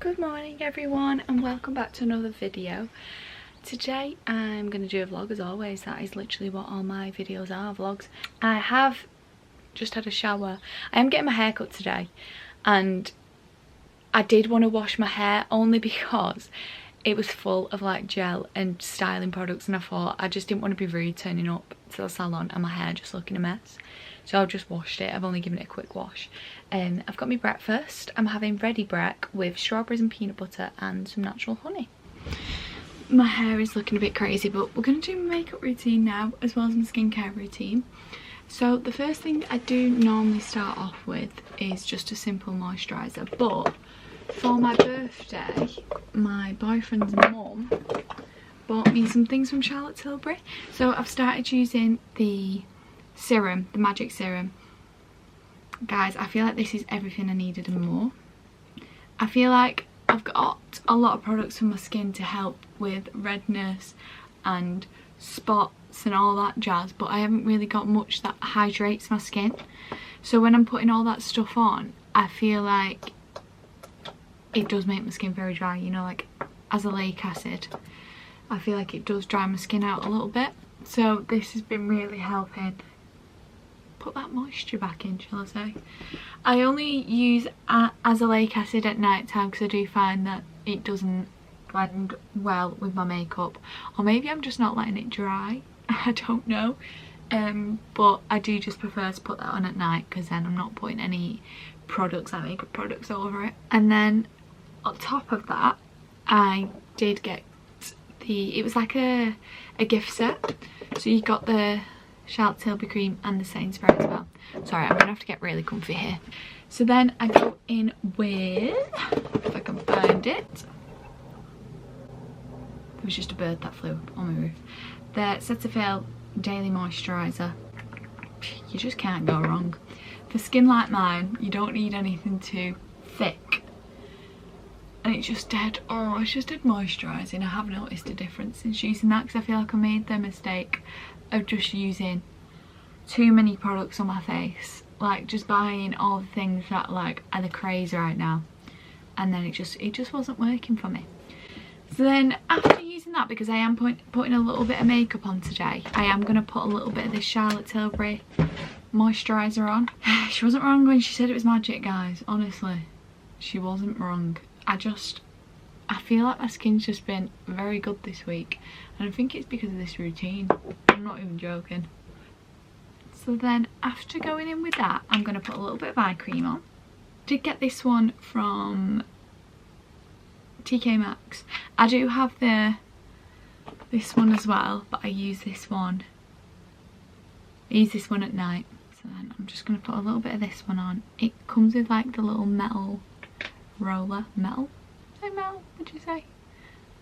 Good morning everyone and welcome back to another video. Today I'm going to do a vlog as always. That is literally what all my videos are, vlogs. I have just had a shower. I am getting my hair cut today and I did want to wash my hair only because it was full of like gel and styling products and I thought I just didn't want to be rude turning up to the salon and my hair just looking a mess. So I've just washed it. I've only given it a quick wash. I've got my breakfast. I'm having ready break with strawberries and peanut butter and some natural honey. My hair is looking a bit crazy, but we're going to do my makeup routine now as well as my skincare routine. So the first thing I do normally start off with is just a simple moisturiser, but for my birthday my boyfriend's mum bought me some things from Charlotte Tilbury. So I've started using the serum, the magic serum. Guys, I feel like this is everything I needed and more. I feel like I've got a lot of products for my skin to help with redness and spots and all that jazz, but I haven't really got much that hydrates my skin. So when I'm putting all that stuff on, I feel like it does make my skin very dry, you know, like azelaic acid. I feel like it does dry my skin out a little bit. So this has been really helping put that moisture back in, shall I say. I only use azelaic acid at night time because I do find that it doesn't blend well with my makeup, or maybe I'm just not letting it dry. I don't know, but I do just prefer to put that on at night because then I'm not putting any products, like makeup products, over it. And then on top of that I did get it was like a gift set, so you got the Charlotte Tilbury cream and the setting spray as well. Sorry, I'm gonna have to get really comfy here. So then I go in with, if I can find it, there was just a bird that flew on my roof, the Cetaphil Daily Moisturiser. You just can't go wrong. For skin like mine, you don't need anything too thick. And it's just dead, oh, it's just dead moisturising. I have noticed a difference since using that because I feel like I made the mistake of just using too many products on my face, like just buying all the things that like are the craze right now, and then it just wasn't working for me. So then after using that, because I am putting a little bit of makeup on today, I am going to put a little bit of this Charlotte Tilbury moisturiser on. She wasn't wrong when she said it was magic, guys, honestly, she wasn't wrong. I feel like my skin's just been very good this week, and I think it's because of this routine. I'm not even joking. So then after going in with that, I'm going to put a little bit of eye cream on. I did get this one from TK Maxx. I do have this one as well, but I use this one at night. So then I'm just going to put a little bit of this one on. It comes with like the little metal roller, metal, would you say?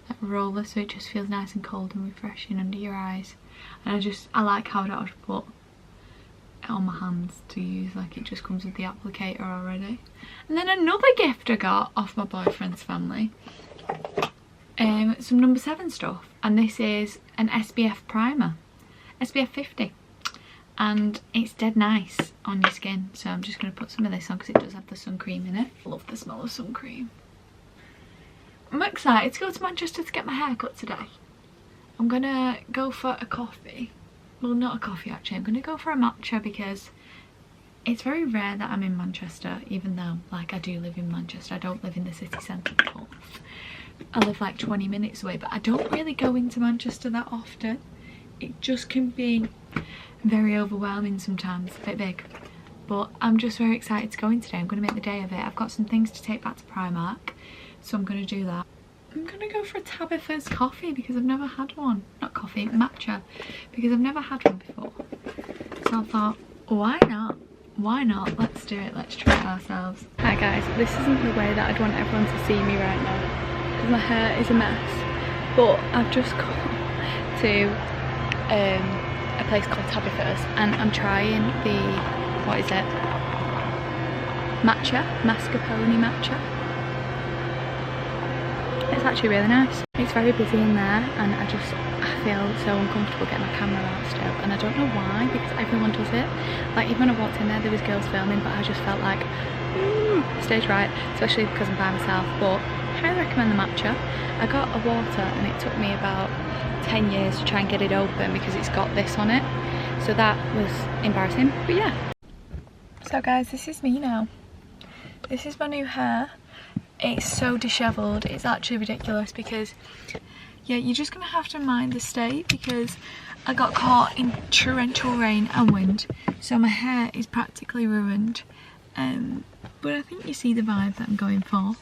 That roller, so it just feels nice and cold and refreshing under your eyes. And I like how I don't have to put it on my hands to use, like it just comes with the applicator already. And then another gift I got off my boyfriend's family, some number 7 stuff, and this is an SPF primer, SPF 50, and it's dead nice on your skin. So I'm just going to put some of this on because it does have the sun cream in it. I love the smell of sun cream. I'm excited to go to Manchester to get my hair cut today. I'm going to go for a coffee. Well, not a coffee actually. I'm going to go for a matcha because it's very rare that I'm in Manchester, even though like I do live in Manchester. I don't live in the city centre at all. I live like 20 minutes away, but I don't really go into Manchester that often. It just can be very overwhelming sometimes, a bit big. But I'm just very excited to go in today. I'm going to make the day of it. I've got some things to take back to Primark, so I'm going to do that. I'm going to go for a Tabitha's coffee because I've never had one. Not coffee, matcha, because I've never had one before. So I thought, why not? Why not? Let's do it. Let's treat ourselves. Hi guys, this isn't the way that I'd want everyone to see me right now because my hair is a mess. But I've just gone to a place called Tabitha's and I'm trying the, what is it? Matcha, mascarpone matcha. It's actually really nice. It's very busy in there and I feel so uncomfortable getting my camera out still, and I don't know why because everyone does it. Like even when I walked in there was girls filming, but I just felt like stage right, especially because I'm by myself. But highly recommend the matcha. I got a water and it took me about 10 years to try and get it open because it's got this on it. So that was embarrassing, but yeah. So guys, this is me now. This is my new hair. It's so dishevelled, it's actually ridiculous because, yeah, you're just gonna have to mind the state because I got caught in torrential rain and wind. So my hair is practically ruined. But I think you see the vibe that I'm going for.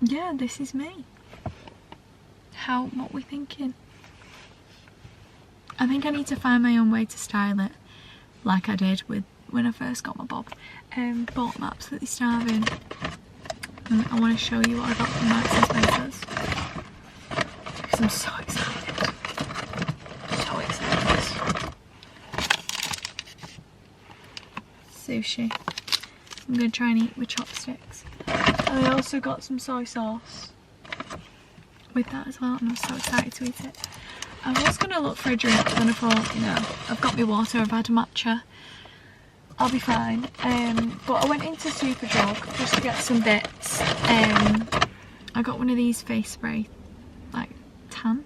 Yeah, this is me. What we thinking? I think I need to find my own way to style it, like I did with when I first got my bob. But I'm absolutely starving. And I want to show you what I got from Marks and Spencer's because I'm so excited. So excited. Sushi. I'm going to try and eat with chopsticks. And I also got some soy sauce with that as well, and I'm so excited to eat it. I was going to look for a drink, but then I thought, no, I've got my water, I've had a matcha, I'll be fine. But I went into Superdrug just to get some bits. I got one of these face spray, like tan.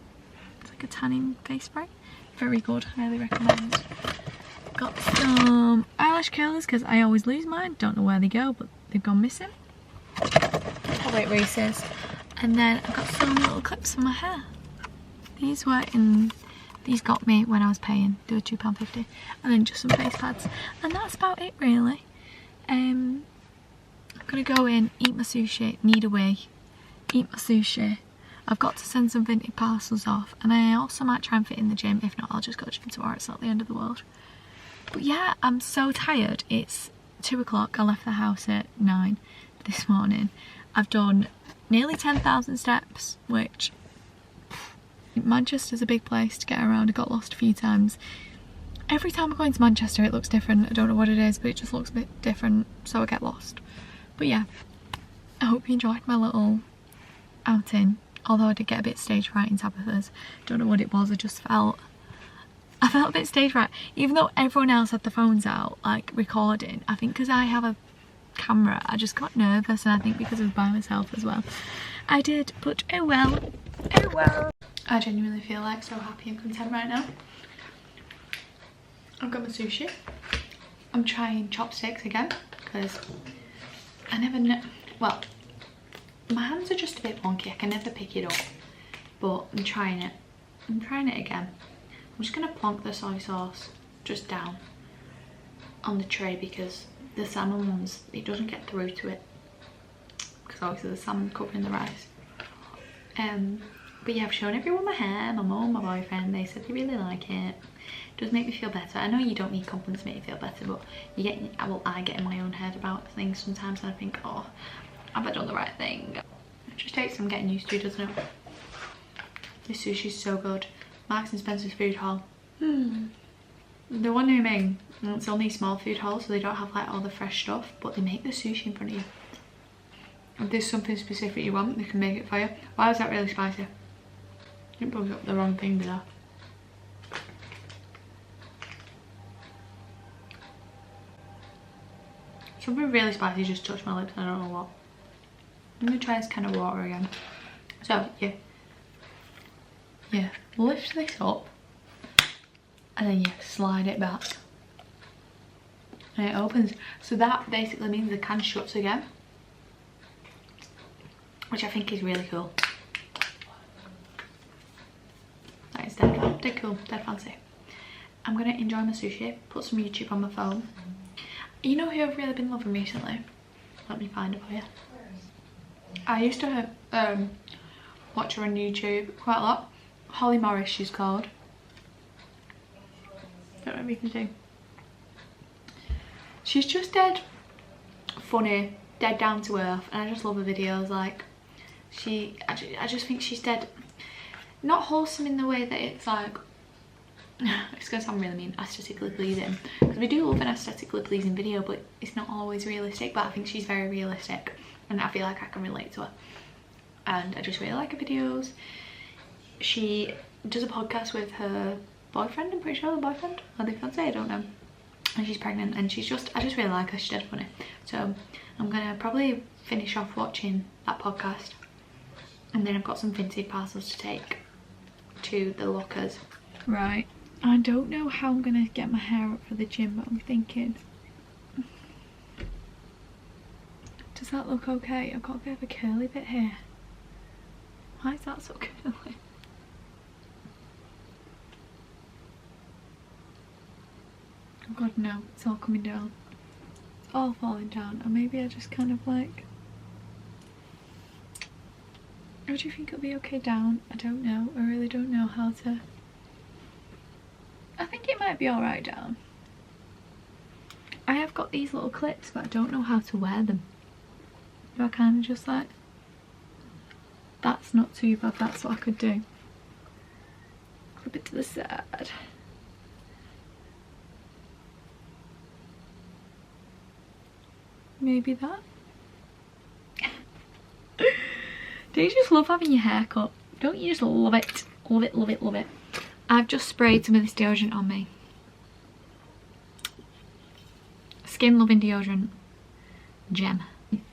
It's like a tanning face spray. Very good, highly recommend. Got some eyelash curlers because I always lose mine. Don't know where they go, but they've gone missing. White races. And then I got some little clips for my hair. These got me when I was paying. They were £2.50. And then just some face pads. And that's about it really. I'm gonna go in, eat my sushi, need a wee, eat my sushi. I've got to send some vintage parcels off. And I also might try and fit in the gym. If not, I'll just go to the gym tomorrow. It's not the end of the world. But yeah, I'm so tired. It's 2 o'clock. I left the house at 9 this morning. I've done nearly 10,000 steps, which Manchester's a big place to get around. I got lost a few times. Every time I go into Manchester it looks different. I don't know what it is, but it just looks a bit different, so I get lost. But yeah, I hope you enjoyed my little outing, although I did get a bit stage fright in Tabitha's. Don't know what it was, I felt a bit stage fright, even though everyone else had the phones out, like recording. I think because I have a camera, I just got nervous, and I think because I was by myself as well. I did, but oh well, oh well. I genuinely feel like so happy and content right now. I've got my sushi. I'm trying chopsticks again because I never know. Well, my hands are just a bit wonky. I can never pick it up, but I'm trying it. I'm trying it again. I'm just gonna plonk the soy sauce just down on the tray because the salmon ones, it doesn't get through to it because obviously the salmon covering the rice. But yeah, I've shown everyone my hair, my mum, my boyfriend. They said they really like it. It does make me feel better. I know you don't need compliments to make you feel better, but you get, I get in my own head about things sometimes, and I think, oh, have I done the right thing? It just takes some getting used to, doesn't it? This sushi's so good. Marks and Spencer's food hall. The one near me, it's only a small food hall, so they don't have like all the fresh stuff, but they make the sushi in front of you. If there's something specific you want, they can make it for you. Why was that really spicy? I didn't put up the wrong thing, did I? Something really spicy just touched my lips, I don't know what. I'm gonna try this can of water again. So, yeah, lift this up and then you slide it back and it opens. So that basically means the can shuts again, which I think is really cool. That is dead cool, dead fancy. I'm gonna enjoy my sushi, put some YouTube on my phone. You know who I've really been loving recently? Let me find it for you. I used to watch her on YouTube quite a lot. Holly Morris, she's called. Don't know if you can see. She's just dead funny, dead down to earth, and I just love her videos. Like, I just think she's dead, not wholesome in the way that it's like, it's gonna sound really mean, aesthetically pleasing, because we do love an aesthetically pleasing video, but it's not always realistic. But I think she's very realistic, and I feel like I can relate to her, and I just really like her videos. She does a podcast with her boyfriend, I'm pretty sure, the boyfriend, or the fiance, I don't know. and she's pregnant, and I just really like her. She's dead funny. So I'm gonna probably finish off watching that podcast, and then I've got some vintage parcels to take to the lockers. Right, I don't know how I'm gonna get my hair up for the gym, but I'm thinking, does that look okay? I've got a bit of a curly bit here. Why is that so curly? Oh god, no, it's all coming down. It's all falling down. Or maybe I just kind of like... Or do you think it'll be okay down? I don't know. I really don't know how to... I think it might be alright down. I have got these little clips, but I don't know how to wear them. Do I kind of just like... That's not too bad, that's what I could do. Clip it to the side. Maybe that. Do you just love having your hair cut? Don't you just love it? Love it, love it, love it. I've just sprayed some of this deodorant on me. Skin loving deodorant. Gem.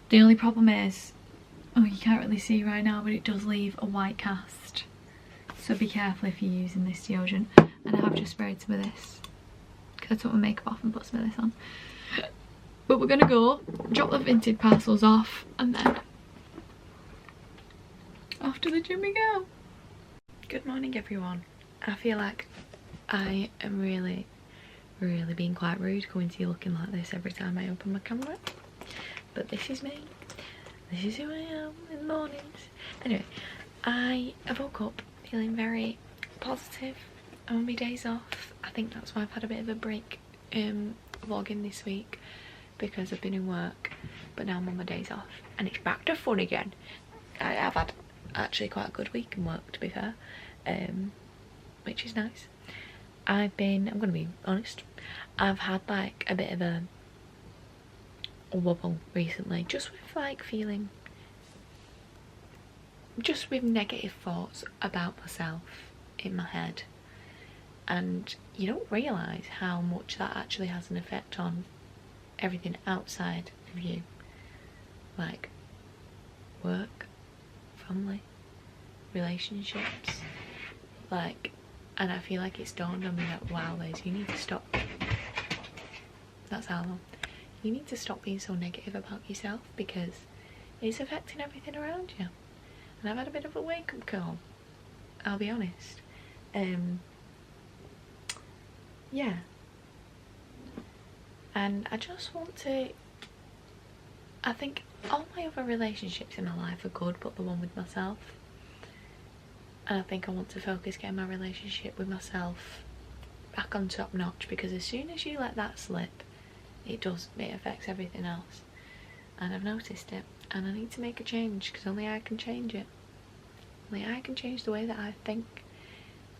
The only problem is, oh, you can't really see right now, but it does leave a white cast. So be careful if you're using this deodorant. And I have just sprayed some of this, because I took my makeup off and put some of this on. But we're gonna go drop the vintage parcels off, and then off to the gym we go. Good morning, everyone. I feel like I am really being quite rude coming to you looking like this every time I open my camera, but this is me. This is who I am in the mornings. Anyway, I woke up feeling very positive. I'm on my days off. I think that's why I've had a bit of a break vlogging this week, because I've been in work, but now I'm on my days off and it's back to fun again. I've had actually quite a good week in work, to be fair, which is nice. I'm gonna be honest, I've had like a bit of a wobble recently, just with like feeling, just with negative thoughts about myself in my head, and you don't realise how much that actually has an effect on everything outside of you, like work, family, relationships, like, and I feel like it's dawned on me that, wow Liz, you need to stop. That's how long. You need to stop being so negative about yourself, because it's affecting everything around you. And I've had a bit of a wake-up call, I'll be honest. Yeah. And I just want to, I think all my other relationships in my life are good, but the one with myself, and I think I want to focus getting my relationship with myself back on top notch, because as soon as you let that slip, it affects everything else. And I've noticed it, and I need to make a change, because only I can change it. Only I can change the way that I think,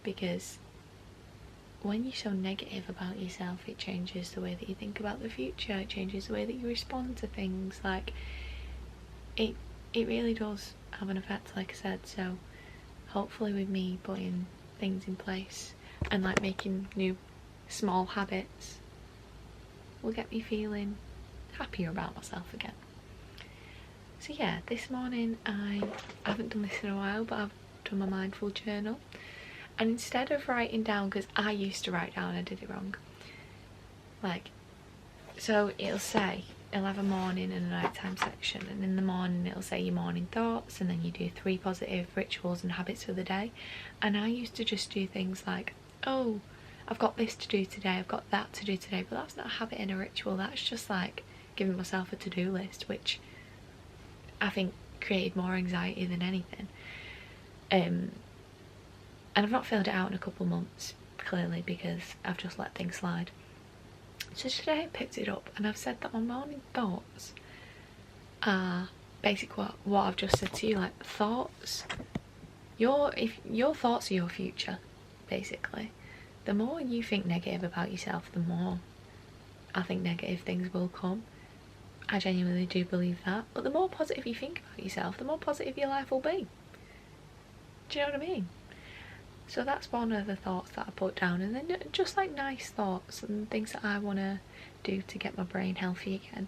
because when you're so negative about yourself, it changes the way that you think about the future, it changes the way that you respond to things. Like, it really does have an effect, like I said. So hopefully with me putting things in place and like making new small habits will get me feeling happier about myself again. So yeah, this morning I haven't done this in a while, but I've done my mindful journal. And instead of writing down, because I used to write down, I did it wrong. Like, so it'll have a morning and a nighttime section, and in the morning it'll say your morning thoughts, and then you do 3 positive rituals and habits for the day. And I used to just do things like, oh, I've got this to do today, I've got that to do today, but that's not a habit and a ritual. That's just like giving myself a to-do list, which I think created more anxiety than anything. And I've not filled it out in a couple months, clearly, because I've just let things slide. So today I picked it up, and I've said that my morning thoughts are basically what I've just said to you, like thoughts. If your thoughts are your future, basically. The more you think negative about yourself, the more I think negative things will come. I genuinely do believe that. But the more positive you think about yourself, the more positive your life will be. Do you know what I mean? So that's one of the thoughts that I put down, and then just like nice thoughts and things that I want to do to get my brain healthy again.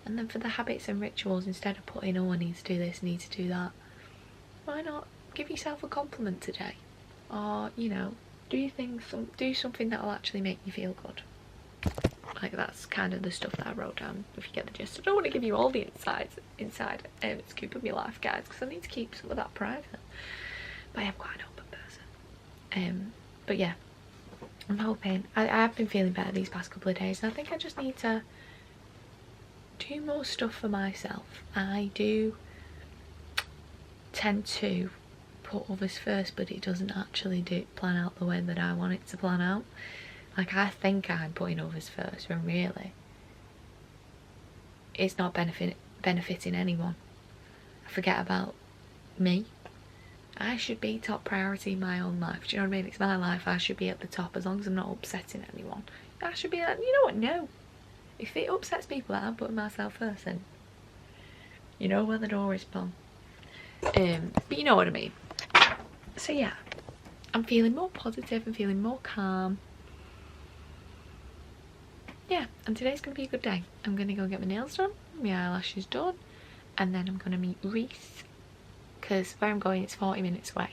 And then for the habits and rituals, instead of putting, oh, I need to do this, I need to do that, why not give yourself a compliment today? Or, you know, do something that will actually make you feel good. Like, that's kind of the stuff that I wrote down, if you get the gist. I don't want to give you all the inside scoop of my life, guys, because I need to keep some of that private. But I am quite an open person. But yeah, I'm hoping. I have been feeling better these past couple of days, and I think I just need to do more stuff for myself. I do tend to put others first, but it doesn't actually plan out the way that I want it to plan out. Like, I think I'm putting others first when really it's not benefiting anyone. I forget about me. I should be top priority in my own life. Do you know what I mean? It's my life. I should be at the top as long as I'm not upsetting anyone. I should be like, you know what? No. If it upsets people that I'm putting myself first, then you know where the door is, Pom. But you know what I mean. So yeah, I'm feeling more positive and feeling more calm. Yeah, and today's going to be a good day. I'm going to go get my nails done, my eyelashes done, and then I'm going to meet Reese, because where I'm going it's 40 minutes away.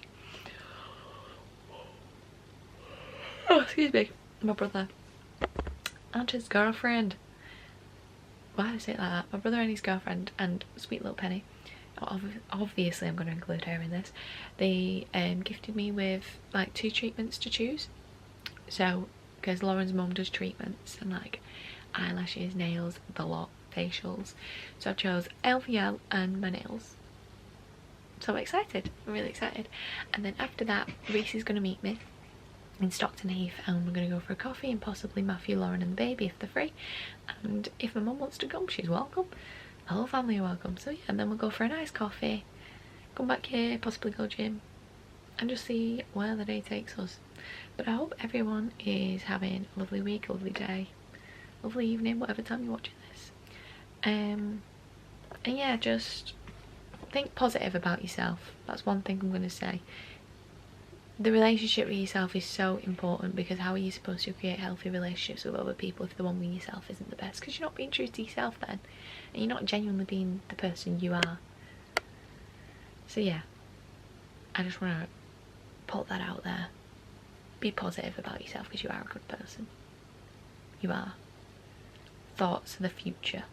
Oh, excuse me. My brother and his girlfriend. Why do I say it like that? My brother and his girlfriend and sweet little Penny. Obviously I'm going to include her in this. They gifted me with like 2 treatments to choose. So, because Lauren's mum does treatments and like eyelashes, nails, the lot, facials. So I chose LVL and my nails. So I'm excited. I'm really excited. And then after that, Reese is going to meet me in Stockton Heath, and we're going to go for a coffee and possibly Matthew, Lauren and the baby if they're free. And if my mum wants to come, she's welcome. The whole family are welcome. So yeah, and then we'll go for a nice coffee, come back here, possibly go gym, and just see where the day takes us. But I hope everyone is having a lovely week, a lovely day, lovely evening, whatever time you're watching this. And yeah, just think positive about yourself. That's one thing I'm going to say. The relationship with yourself is so important, because how are you supposed to create healthy relationships with other people if the one with yourself isn't the best? Because you're not being true to yourself then, and you're not genuinely being the person you are. So yeah, I just want to put that out there. Be positive about yourself, because you are a good person. You are. Thoughts of the future.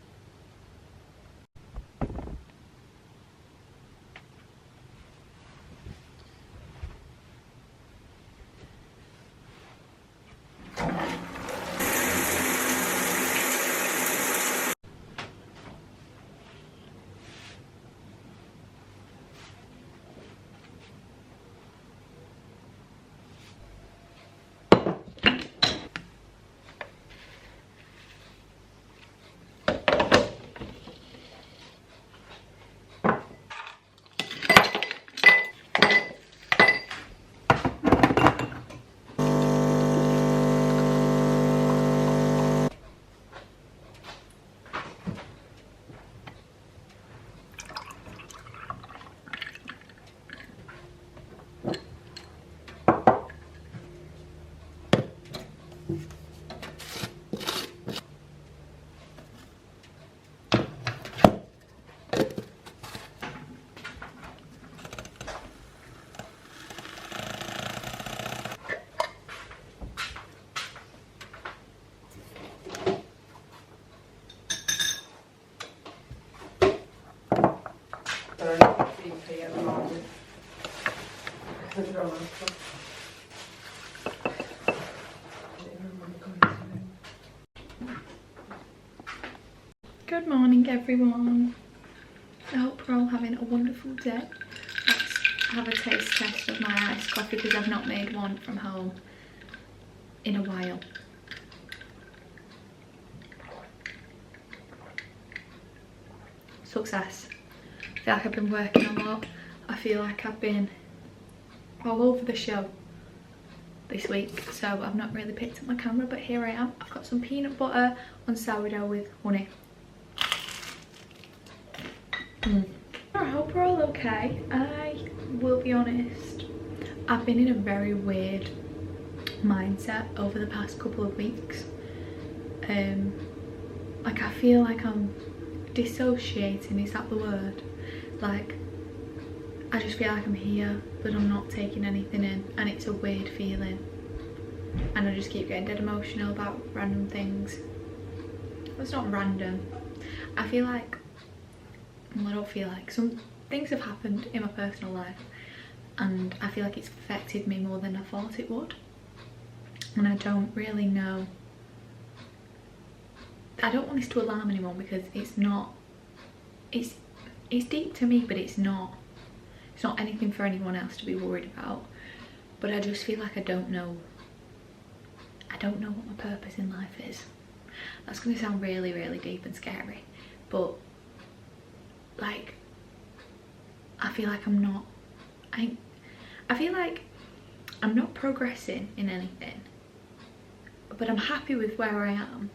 Good morning everyone. I hope we're all having a wonderful day. Let's have a taste test of my iced coffee, because I've not made one from home in a while. Success. I feel like I've been working a lot. I feel like I've been all over the show this week, so I've not really picked up my camera, but here I am. I've got some peanut butter on sourdough with honey. I hope we're all okay. I will be honest, I've been in a very weird mindset over the past couple of weeks. Like I feel like I'm dissociating, is that the word? Like I just feel like I'm here but I'm not taking anything in, and it's a weird feeling, and I just keep getting dead emotional about random things. Well, it's not random. I feel like, well, I don't feel like, some things have happened in my personal life and I feel like it's affected me more than I thought it would, and I don't really know. I don't want this to alarm anyone because it's not, it's deep to me, but it's not anything for anyone else to be worried about. But I just feel like I don't know what my purpose in life is. That's going to sound really, really deep and scary, but like I feel like I'm not, I feel like I'm not progressing in anything, but I'm happy with where I am.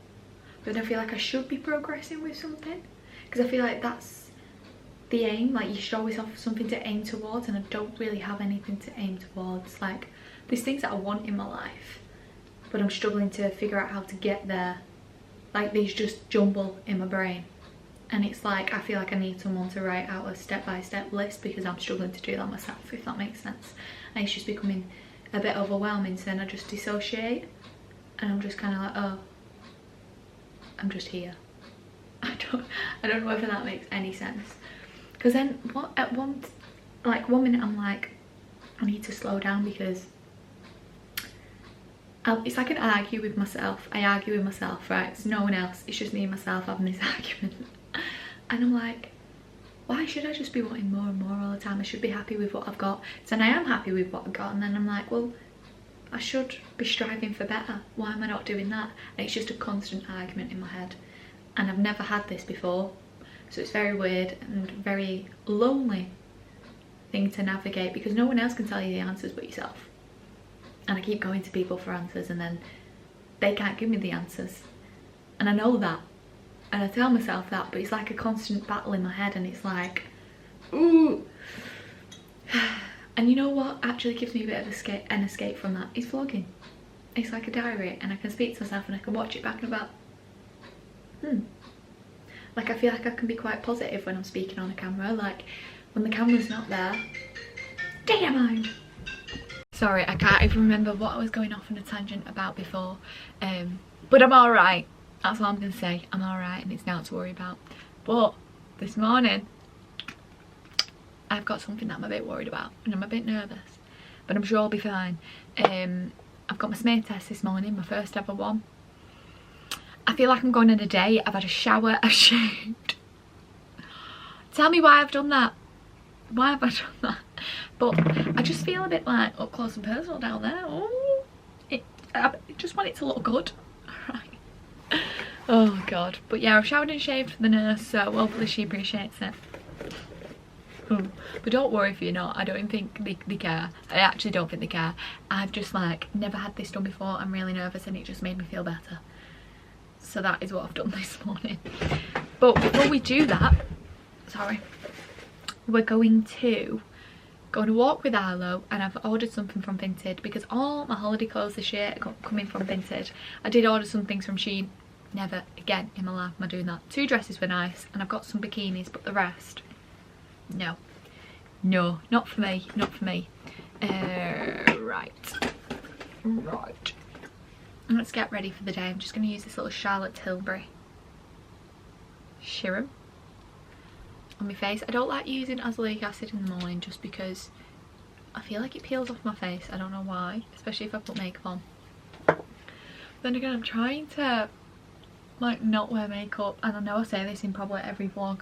But I feel like I should be progressing with something, because I feel like that's the aim. Like you should always have something to aim towards, and I don't really have anything to aim towards. Like there's things that I want in my life, but I'm struggling to figure out how to get there. Like these just jumble in my brain, and it's like I feel like I need someone to write out a step-by-step list, because I'm struggling to do that myself, if that makes sense. And it's just becoming a bit overwhelming, so then I just dissociate and I'm just kind of like, oh, I'm just here. I don't know whether that makes any sense, because then at one minute I'm like, I need to slow down, because it's like I argue with myself, right? It's no one else, it's just me and myself having this argument. And I'm like, why should I just be wanting more and more all the time? I should be happy with what I've got. So then I am happy with what I've got, and then I'm like, well, I should be striving for better. Why am I not doing that? And it's just a constant argument in my head, and I've never had this before, so it's very weird and very lonely thing to navigate, because no one else can tell you the answers but yourself. And I keep going to people for answers, and then they can't give me the answers, and I know that, and I tell myself that, but it's like a constant battle in my head, and it's like, ooh. And you know what actually gives me a bit of an escape from that is vlogging. It's like a diary, and I can speak to myself and I can watch it back and about, like I feel like I can be quite positive when I'm speaking on a camera. Like when the camera's not there, data mind. Sorry, I can't even remember what I was going off on a tangent about before, but I'm alright. That's all I'm going to say. I'm alright, and it's not to worry about. But this morning I've got something that I'm a bit worried about, and I'm a bit nervous, but I'm sure I'll be fine. I've got my smear test this morning, my first ever one. I feel like I'm going on a date. I've had a shower, I've shaved. Tell me why I've done that. Why have I done that? But I just feel a bit like up close and personal down there. Oh, I just want it to look good. Alright. Oh god. But yeah, I've showered and shaved for the nurse, so hopefully she appreciates it. But don't worry if you're not. I don't think they care. I actually don't think they care. I've just like never had this done before. I'm really nervous, and it just made me feel better. So that is what I've done this morning. But before we do that, sorry, we're going to go on a walk with Arlo, and I've ordered something from Vinted, because all my holiday clothes this year are coming from Vinted. I did order some things from Shein. Never again in my life am I doing that. 2 dresses were nice, and I've got some bikinis, but the rest, no, not for me, not for me. Right, let's get ready for the day. I'm just going to use this little Charlotte Tilbury serum on my face. I don't like using azelaic acid in the morning, just because I feel like it peels off my face. I don't know why, especially if I put makeup on. Then again, I'm trying to like not wear makeup, and I know I say this in probably every vlog,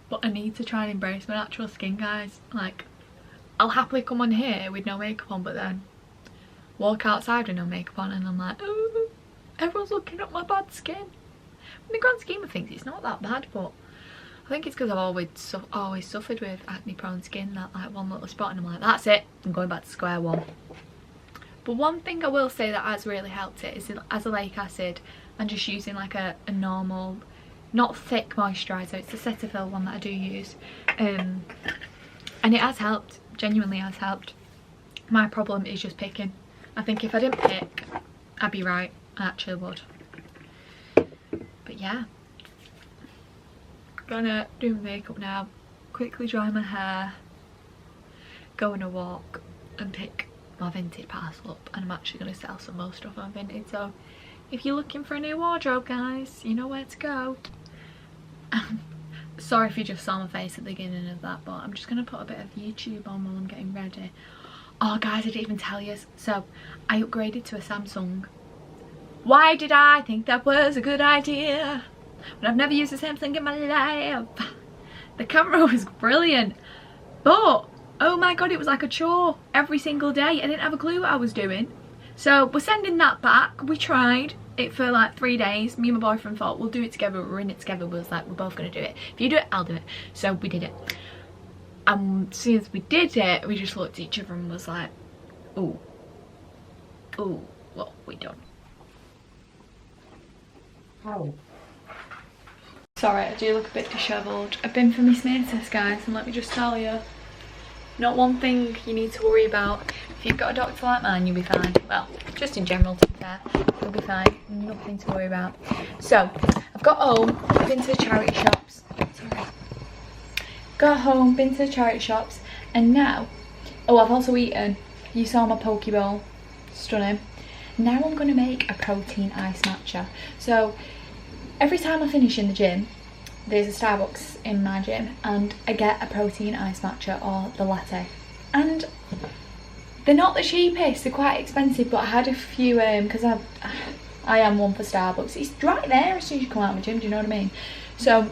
but I need to try and embrace my natural skin, guys. Like I'll happily come on here with no makeup on, but then walk outside with no makeup on, and I'm like, oh, everyone's looking at my bad skin. In the grand scheme of things, it's not that bad, but I think it's because I've always suffered with acne prone skin, that like one little spot, and I'm like, that's it, I'm going back to square one. But one thing I will say that has really helped it is azelaic acid, and just using like a normal, not thick moisturiser. It's the Cetaphil one that I do use, and it has helped, genuinely has helped. My problem is just picking. I think if I didn't pick, I'd be right. I actually would. But yeah. Gonna do my makeup now. Quickly dry my hair. Go on a walk and pick my Vinted parcel up. And I'm actually going to sell some more stuff on Vinted. So if you're looking for a new wardrobe, guys, you know where to go. Sorry if you just saw my face at the beginning of that, but I'm just going to put a bit of YouTube on while I'm getting ready. Oh guys, I didn't even tell you. So I upgraded to a Samsung. Why did I think that was a good idea when I've never used a Samsung in my life? The camera was brilliant, but oh my god, it was like a chore every single day. I didn't have a clue what I was doing. So we're sending that back. We tried it for like 3 days. Me and my boyfriend thought we'll do it together. We're in it together. We was like, we're both gonna do it. If you do it, I'll do it. So we did it. And as soon as we did it, we just looked at each other and was like, ooh, ooh, what we done? Oh. Sorry, I do look a bit dishevelled. I've been for my smear test, guys, and let me just tell you, not one thing you need to worry about. If you've got a doctor like mine, you'll be fine. Well, just in general, to be fair, you'll be fine. Nothing to worry about. So, I've got home, been to the charity shops. Sorry. Got home, been to the charity shops, and now, oh, I've also eaten. You saw my poke bowl. Stunning. Now I'm going to make a protein ice matcha. So, every time I finish in the gym, there's a Starbucks in my gym and I get a protein ice matcha or the latte. And they're not the cheapest, they're quite expensive, but I had a few, because I am one for Starbucks. It's right there as soon as you come out of my gym, do you know what I mean? So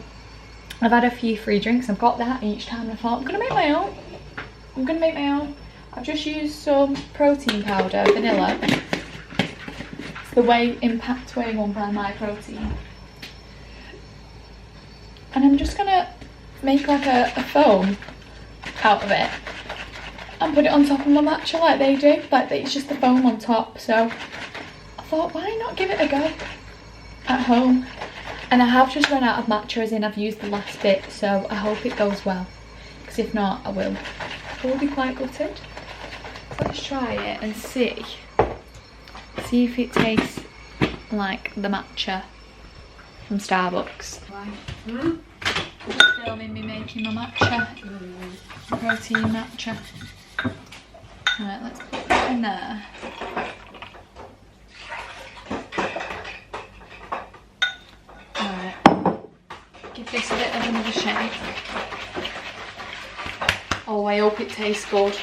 I've had a few free drinks, I've got that each time and I thought, I'm going to make my own. I'm going to make my own. I've just used some protein powder, vanilla. It's the Whey Impact Whey one by My Protein. And I'm just gonna make like a foam out of it and put it on top of my matcha like they do. Like it's just the foam on top. So I thought, why not give it a go at home? And I have just run out of matcha, as in I've used the last bit. So I hope it goes well. Because if not, I will be quite gutted. So let's try it and see if it tastes like the matcha from Starbucks. Right. Just filming me making my matcha, protein matcha. Right, let's put that in there. Alright, give this a bit of another shake. Oh, I hope it tastes good.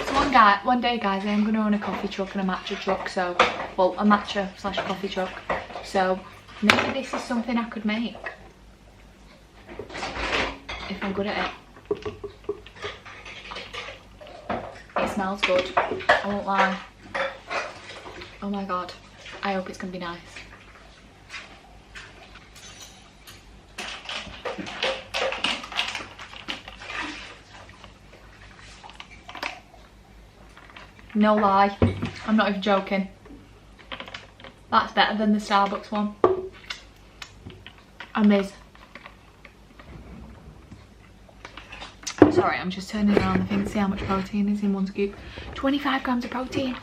So one day guys, I'm going to own a coffee truck and a matcha truck, so, well, a matcha / coffee truck. So maybe this is something I could make if I'm good at it. It smells good, I won't lie. Oh my god, I hope it's gonna be nice. No lie, I'm not even joking. That's better than the Starbucks one. Amazing. Sorry, I'm just turning around the thing to see how much protein is in one scoop. 25 grams of protein.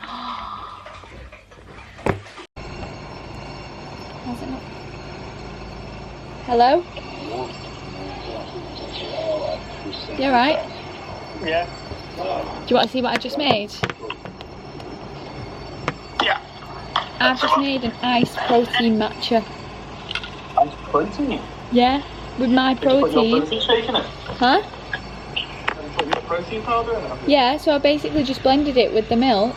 How's it not? Hello? You alright? Yeah. Do you want to see what I just made? Yeah. I've just made an iced protein matcha. Iced protein? Yeah, with my protein. Did you put your protein shake in it? Huh? Have you put your protein powder in it? Yeah, so I basically just blended it with the milk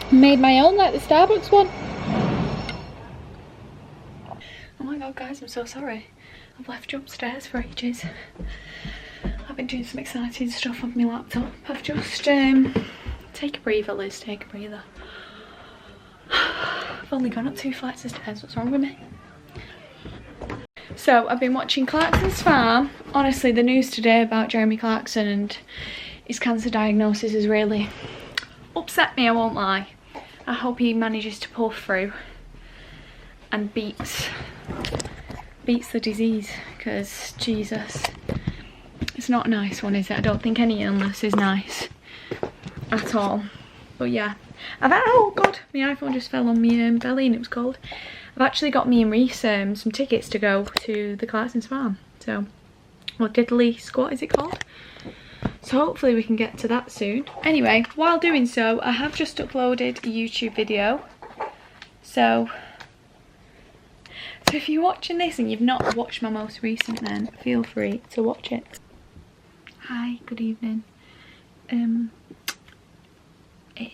and made my own like the Starbucks one. Oh my god guys, I'm so sorry. I've left you upstairs for ages. I've been doing some exciting stuff on my laptop. I've just, take a breather Liz, take a breather. I've only gone up 2 flights of stairs, what's wrong with me? So I've been watching Clarkson's Farm. Honestly, the news today about Jeremy Clarkson and his cancer diagnosis has really upset me, I won't lie. I hope he manages to pull through and beats the disease, because Jesus, it's It's not a nice one, is it? I don't think any illness is nice at all. But yeah, oh god, my iPhone just fell on my belly and it was cold. I've actually got me and Reese some tickets to go to the Clarkson's farm. So, or Diddley Squat is it called? So hopefully we can get to that soon. Anyway, while doing so, I have just uploaded a YouTube video. So if you're watching this and you've not watched my most recent, then feel free to watch it. Hi, good evening. It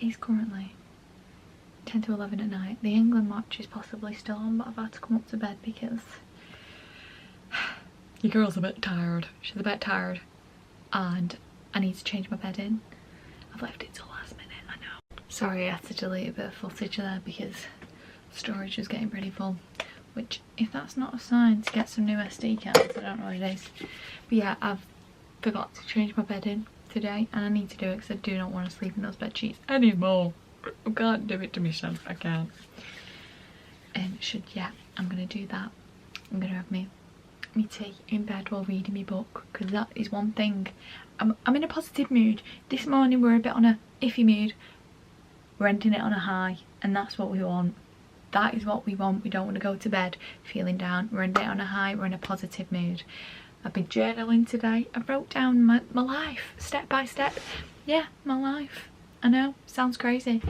is currently 10 to 11 at night. The England match is possibly still on, but I've had to come up to bed because your girl's a bit tired. She's a bit tired and I need to change my bed in. I've left it till last minute, I know. Sorry, I had to delete a bit of footage there because storage was getting pretty full. Which, if that's not a sign to get some new SD cards, I don't know what it is. But yeah, I've forgot to change my bed in today and I need to do it because I do not want to sleep in those bed sheets anymore. I can't do it to myself, I can't. Yeah, I'm gonna do that. I'm gonna have me tea in bed while reading my book because that is one thing. I'm in a positive mood. This morning we're a bit on a iffy mood. We're ending it on a high and that's what we want. That is what we want. We don't want to go to bed feeling down. We're ending it on a high. We're in a positive mood. I've been journaling today. I wrote down my life step by step. Yeah, my life. I know, sounds crazy.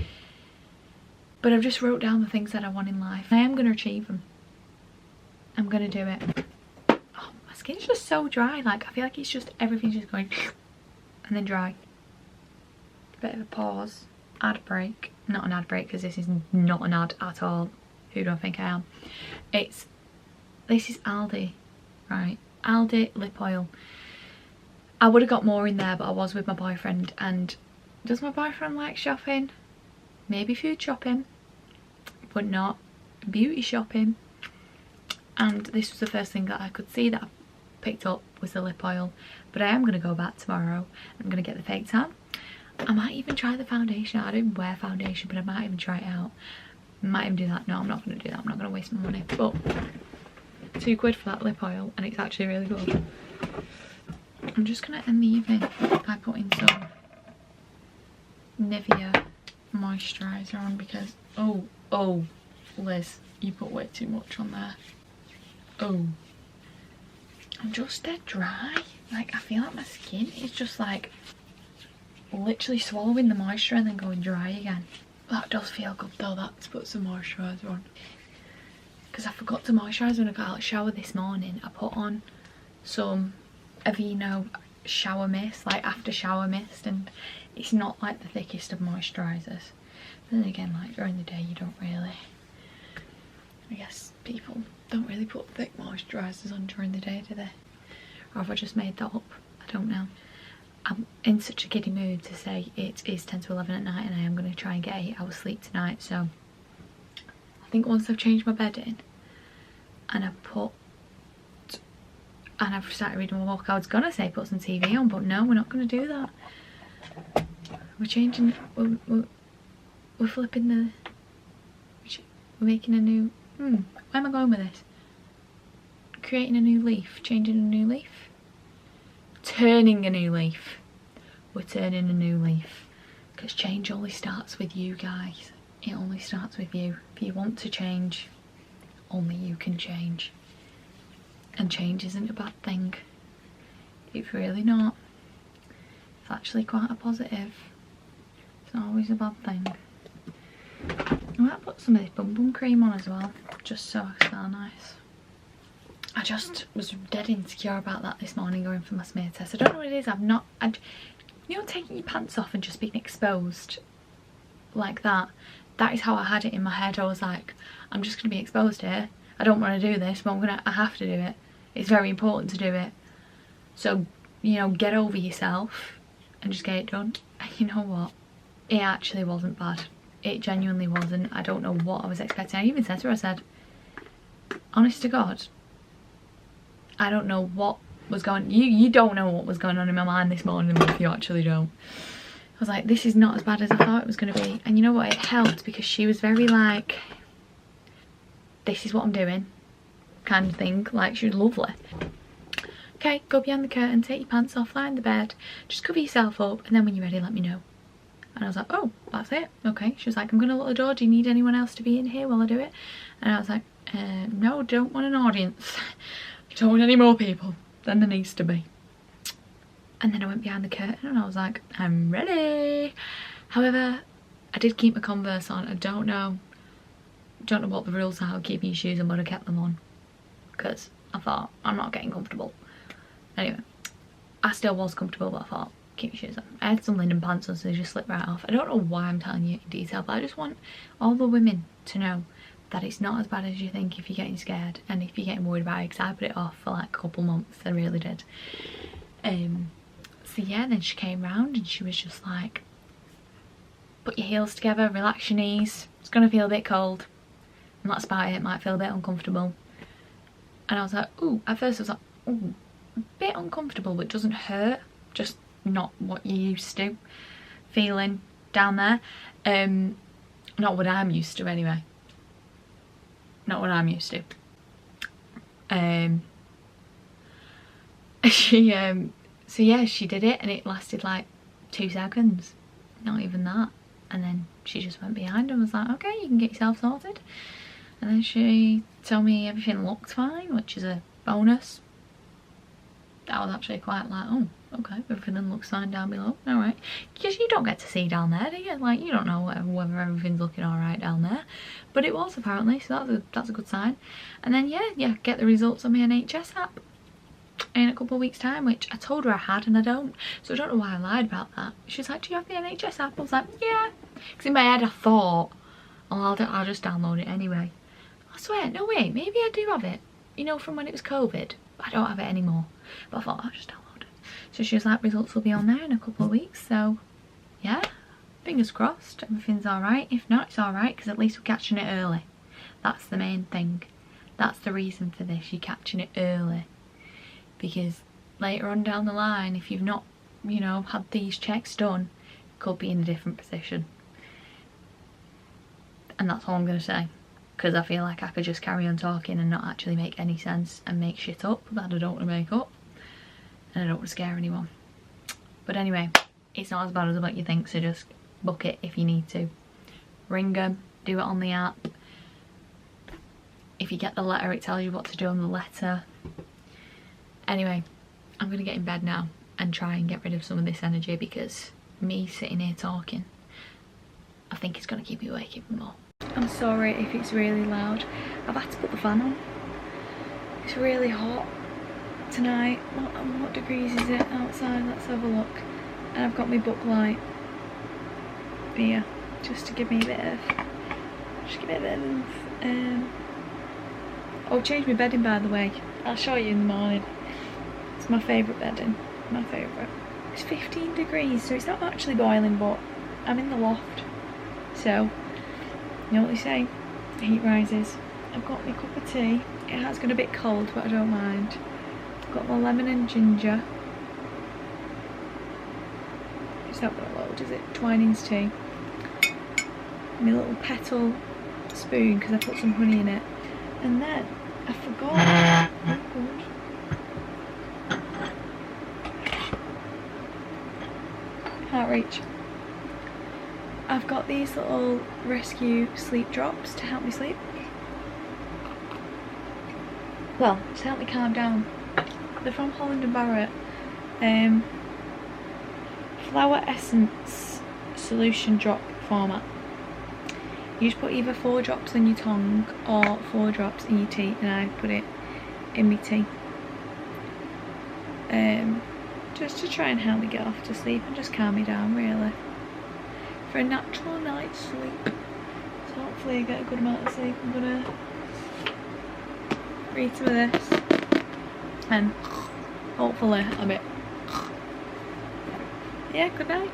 But I've just wrote down the things that I want in life. I am going to achieve them. I'm going to do it. Oh, my skin's just so dry. Like, I feel like it's just, everything's just going and then dry. Bit of a pause. Ad break. Not an ad break because this is not an ad at all. Who do I think I am? This is Aldi, right? Aldi lip oil. I would have got more in there, but I was with my boyfriend, and does my boyfriend like shopping? Maybe food shopping, but not beauty shopping. And this was the first thing that I could see that I picked up was the lip oil. But I am going to go back tomorrow. I'm going to get the fake tan. I might even try the foundation. I don't wear foundation, but I might even try it out. Might even do that. No, I'm not going to do that. I'm not going to waste my money. But £2 for that lip oil, and it's actually really good. I'm just going to end the evening by putting some Nivea moisturiser on because oh Liz, you put way too much on there. Oh, I'm just dead dry. Like, I feel like my skin is just like literally swallowing the moisture and then going dry again. That does feel good though, that, to put some moisturiser on, because I forgot to moisturise when I got out of the shower this morning. I put on some Aveeno shower mist, like after shower mist, and it's not like the thickest of moisturisers. But then again, like during the day you don't really, I guess people don't really put thick moisturisers on during the day, do they? Or have I just made that up? I don't know. I'm in such a giddy mood to say it is 10 to 11 at night and I am going to try and get 8 hours sleep tonight. So I think once I've changed my bed in and I've started reading my book, I was gonna say put some TV on, but no, we're not gonna do that. We're changing, we're flipping the, we're making a new, where am I going with this? Creating a new leaf, changing a new leaf, turning a new leaf. We're turning a new leaf, because change only starts with you guys. It only starts with you. If you want to change, only you can change. And change isn't a bad thing. It's really not. It's actually quite a positive. It's not always a bad thing. I might put some of this bum bum cream on as well, just so I smell nice. I just was dead insecure about that this morning going for my smear test. I don't know what it is. You know, taking your pants off and just being exposed like that. That is how I had it in my head. I was like, I'm just going to be exposed here. I don't want to do this, but I have to do it. It's very important to do it. So, you know, get over yourself and just get it done. And you know what? It actually wasn't bad. It genuinely wasn't. I don't know what I was expecting. I even said to her, I said, honest to God, I don't know what was going on. You don't know what was going on in my mind this morning if you actually don't. I was like, this is not as bad as I thought it was going to be. And you know what? It helped because she was very like, this is what I'm doing kind of thing. Like, she was lovely. okay, go behind the curtain, take your pants off, lie in the bed, just cover yourself up, and then when you're ready, let me know. And I was like, oh, that's it, okay. She was like, I'm gonna lock the door, do you need anyone else to be in here while I do it? And I was like, no, don't want an audience. Don't want any more people than there needs to be. And then I went behind the curtain and I was like, I'm ready. However, I did keep my Converse on. I don't know what the rules are of keeping your shoes on, but I kept them on because I thought I'm not getting comfortable. Anyway, I still was comfortable, but I thought keep your shoes on. I had some linen pants on, so they just slipped right off. I don't know why I'm telling you in detail, but I just want all the women to know that it's not as bad as you think if you're getting scared and if you're getting worried about it, because I put it off for like a couple months. I really did. So yeah, then she came round and she was just like, put your heels together, relax your knees, it's gonna feel a bit cold, and that's about it. It might feel a bit uncomfortable. And I was like, ooh, at first I was like, ooh, a bit uncomfortable, but it doesn't hurt, just not what you're used to feeling down there. Not what I'm used to anyway. Not what I'm used to. So yeah, she did it and it lasted like 2 seconds, not even that. And then she just went behind and was like, okay, you can get yourself sorted. And then she told me everything looked fine, which is a bonus. I was actually quite like, oh, okay, everything looks fine down below, alright. Because you don't get to see down there, do you? Like, you don't know whether everything's looking alright down there. But it was apparently, so that's a good sign. And then yeah, get the results on my NHS app in a couple of weeks time, which I told her I had and I don't. So I don't know why I lied about that. She was like, do you have the NHS app? I was like, yeah. Because in my head I thought, oh, I'll just download it anyway. I swear, no way, maybe I do have it. You know, from when it was COVID. But I don't have it anymore. But I thought, I'll just download it. So she was like, results will be on there in a couple of weeks. So yeah, fingers crossed, everything's alright. If not, it's alright, because at least we're catching it early. That's the main thing. That's the reason for this, you're catching it early. Because later on down the line, if you've not, you know, had these checks done, you could be in a different position. And that's all I'm going to say. Because I feel like I could just carry on talking and not actually make any sense and make shit up that I don't want to make up. And I don't want to scare anyone. But anyway, it's not as bad as what you think, so just book it if you need to. Ring them, do it on the app. If you get the letter, it tells you what to do on the letter. Anyway, I'm going to get in bed now and try and get rid of some of this energy, because me sitting here talking, I think it's going to keep me awake even more. I'm sorry if it's really loud. I've had to put the fan on. It's really hot tonight. What degrees is it outside? Let's have a look. And I've got my book light here just to give me a bit of I'll change my bedding, by the way. I'll show you in the morning. It's my favourite bedding. My favourite. It's 15 degrees, so it's not actually boiling, but I'm in the loft. So, you know what they say? The heat rises. I've got my cup of tea. It has got a bit cold, but I don't mind. I've got my lemon and ginger. It's not going to load, is it? 20's tea. My little petal spoon, because I put some honey in it. And then, I forgot. Oh, God. Can't reach. I've got these little rescue sleep drops to help me sleep. Well, to help me calm down. They're from Holland and Barrett. Flower essence solution drop format. You just put either 4 drops on your tongue or 4 drops in your tea, and I put it in my tea. Just to try and help me get off to sleep and just calm me down, really. For a natural night's sleep. So hopefully I get a good amount of sleep. I'm gonna read some of this and hopefully a bit. Yeah, good night.